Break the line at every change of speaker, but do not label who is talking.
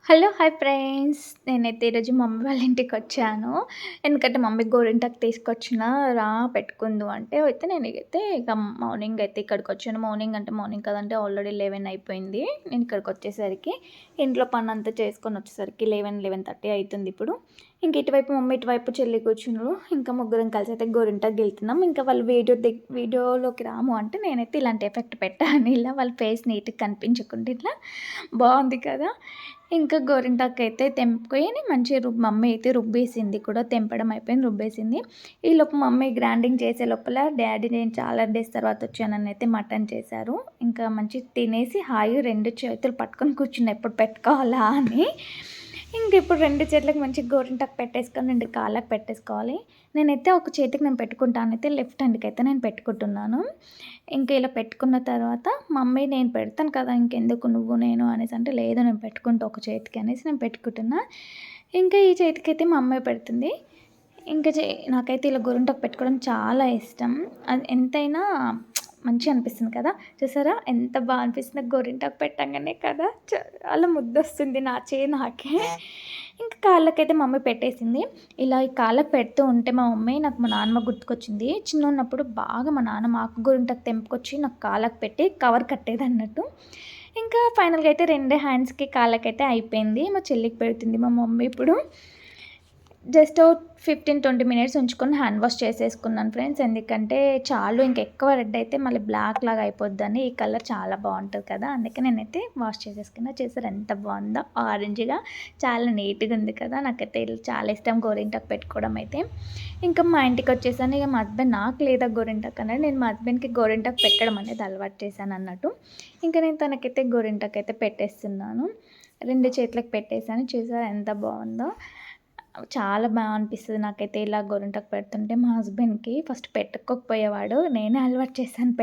Hello! Hi friends. నేనైతే ఈరోజు mummy వాళ్ళ ఇంటికొచ్చాను. ఎందుకంటే మమ్మీ గోరింటాకు తీసుకొచ్చిన రా పెట్టుకుందువు అంటే, నేనైతే ఇక మార్నింగ్ అయితే ఇక్కడికొచ్చాను. మార్నింగ్ అంటే మార్నింగ్ కాదంటే ఆల్రెడీ 11 అయిపోయింది. నేను ఇక్కడికొచ్చేసరికి ఇంట్లో పనంతా చేసుకొనొచ్చేసరికి 11, 11:30 అయితుందిప్పుడు. ఇంక ఇటువైపు మమ్మీ, ఇటువైపు చెల్లి కూర్చున్నారు. ఇంకా ముగ్గురం కలిసైతే గోరింటాకు గిళ్తున్నాం. ఇంకా వాళ్ళు వీడియోలోకి రాము అంటే నేనైతే ఇలాంటి ఎఫెక్ట్ పెట్టాను. ఇలా వాళ్ళ ఫేస్ నీట్‌గా కనిపించకుండా ఇట్లా బావుంది కదా! ఇంకా గోరింటాకయితే తెంపుకొని మంచిగా మమ్మీ అయితే రుబ్బేసింది కూడా. తెంపడం అయిపోయింది, రుబ్బేసింది. ఈలోపు మమ్మీ గ్రైండింగ్ చేసే లోపల డ్యాడీ నేను చాలా డేస్ తర్వాత వచ్చాననైతే మటన్ చేశారు. ఇంకా మంచిగా తినేసి హాయిగా 2 చేతులు పట్టుకొని కూర్చున్నా ఎప్పుడు పెట్టుకోవాలా అని. ఇంకిప్పుడు 2 చేతులకి మంచిగా గోరింటాకు పెట్టేసుకొని 2 కాళ్ళకి పెట్టేసుకోవాలి. నేనైతే ఒక చేతికి నేను పెట్టుకుంటానైతే లెఫ్ట్ హ్యాండ్‌కైతే నేను పెట్టుకుంటున్నాను. ఇంక ఇలా పెట్టుకున్న తర్వాత మమ్మీ నేను పెడతాను కదా! ఇంకెందుకు నువ్వు నేను అనేసంటే, లేదు నేను పెట్టుకుంటా ఒక చేతికి అనేసి నేను పెట్టుకుంటున్నా. ఇంకా ఈ చేతికైతే మా అమ్మే పెడుతుంది. ఇంక నాకైతే ఇలా గోరింటాకు పెట్టుకోవడం చాలా ఇష్టం. అది ఎంతైనా మంచిగా అనిపిస్తుంది కదా! చూసారా ఎంత బా అనిపిస్తుందో గోరింటాకు పెట్టంగానే కదా! చాలా ముద్దొస్తుంది నా నాకే. ఇంకా కాళ్ళకైతే మమ్మీ పెట్టేసింది. ఇలా ఈ కాళ్ళకి పెడుతూ ఉంటే మా మమ్మీ నాకు మా నాన్నమ్మ గుర్తుకొచ్చింది. చిన్నగున్నప్పుడు బాగా మా నాన్నమ్మ ఆకు గోరింటాకు తెంపుకొచ్చి నాకు కాళ్ళకి పెట్టి కవర్ కట్టేదన్నట్టు. ఇంకా ఫైనల్‌గా అయితే 2 హ్యాండ్స్‌కి కాళ్ళకైతే అయిపోయింది. మా చెల్లికి పెడుతుంది మా మమ్మీ ఇప్పుడు. జస్ట్ 15, 20 మినిట్స్ ఉంచుకొని హ్యాండ్ వాష్ చేసేసుకున్నాను ఫ్రెండ్స్. ఎందుకంటే చాలు ఇంకెక్కువ రెడ్ అయితే మళ్ళీ బ్లాక్ లాగా అయిపోద్దని. ఈ కలర్ చాలా బావుంటది కదా! అందుకే నేనైతే వాష్ చేసేసుకున్నా. చూసారా ఎంత బావుందో ఆరెంజ్‌గా చాలా నీట్‌గా ఉంది కదా! నాకైతే చాలా ఇష్టం గోరింటాకు పెట్టుకోవడం అయితే. ఇంకా మా ఇంటికొచ్చేసాను. ఇక మా హస్బెండ్ నాకు లేదా గోరింటాకు అన్నాడు. నేను మా హస్బెండ్‌కి గోరింటాకు పెట్టడం అనేది అలవాటు చేశానన్నట్టు. ఇంకా నేను తనకైతే గోరింటాకు అయితే పెట్టేస్తున్నాను. 2 చేతులకి పెట్టేసాను. చూసారా ఎంత బావుందో! చాలా అనిపిస్తది నాకైతే ఇలా గోరింటాకు పెడుతుంటే. మా హస్బెండ్‌కి ఫస్ట్ పెట్టుకోకపోయేవాడు. నేనే అలవాటు చేశాను